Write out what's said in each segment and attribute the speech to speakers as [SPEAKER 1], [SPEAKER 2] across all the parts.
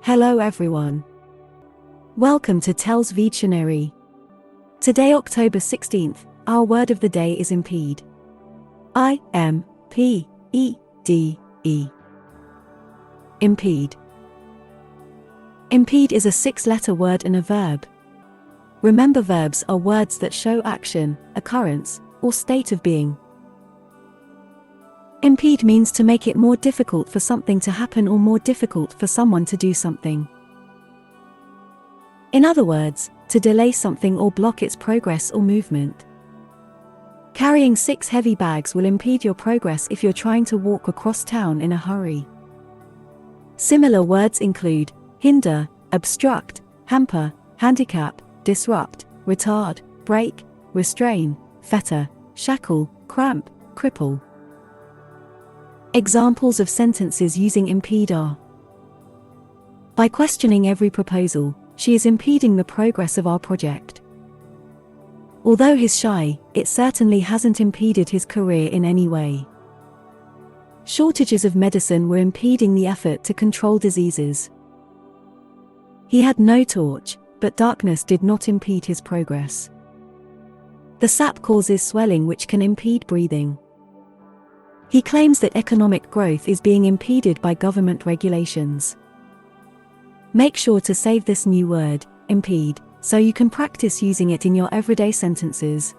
[SPEAKER 1] Hello everyone. Welcome to TELLS Videtionary. Today, October 16th, our word of the day is impede. I-M-P-E-D-E. Impede. Impede is a 6-letter word and a verb. Remember, verbs are words that show action, occurrence, or state of being. Impede means to make it more difficult for something to happen or more difficult for someone to do something. In other words, to delay something or block its progress or movement. Carrying 6 heavy bags will impede your progress if you're trying to walk across town in a hurry. Similar words include hinder, obstruct, hamper, handicap, disrupt, retard, break, restrain, fetter, shackle, cramp, cripple. Examples of sentences using impede are: by questioning every proposal, she is impeding the progress of our project. Although he's shy, it certainly hasn't impeded his career in any way. Shortages of medicine were impeding the effort to control diseases. He had no torch, but darkness did not impede his progress. The sap causes swelling which can impede breathing. He claims that economic growth is being impeded by government regulations. Make sure to save this new word, impede, so you can practice using it in your everyday sentences.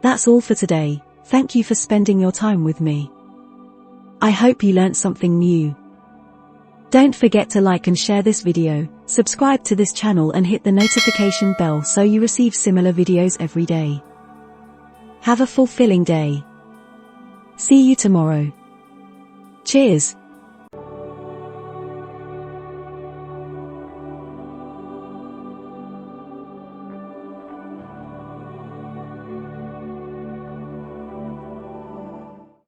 [SPEAKER 1] That's all for today. Thank you for spending your time with me. I hope you learned something new. Don't forget to like and share this video, subscribe to this channel and hit the notification bell so you receive similar videos every day. Have a fulfilling day. See you tomorrow. Cheers.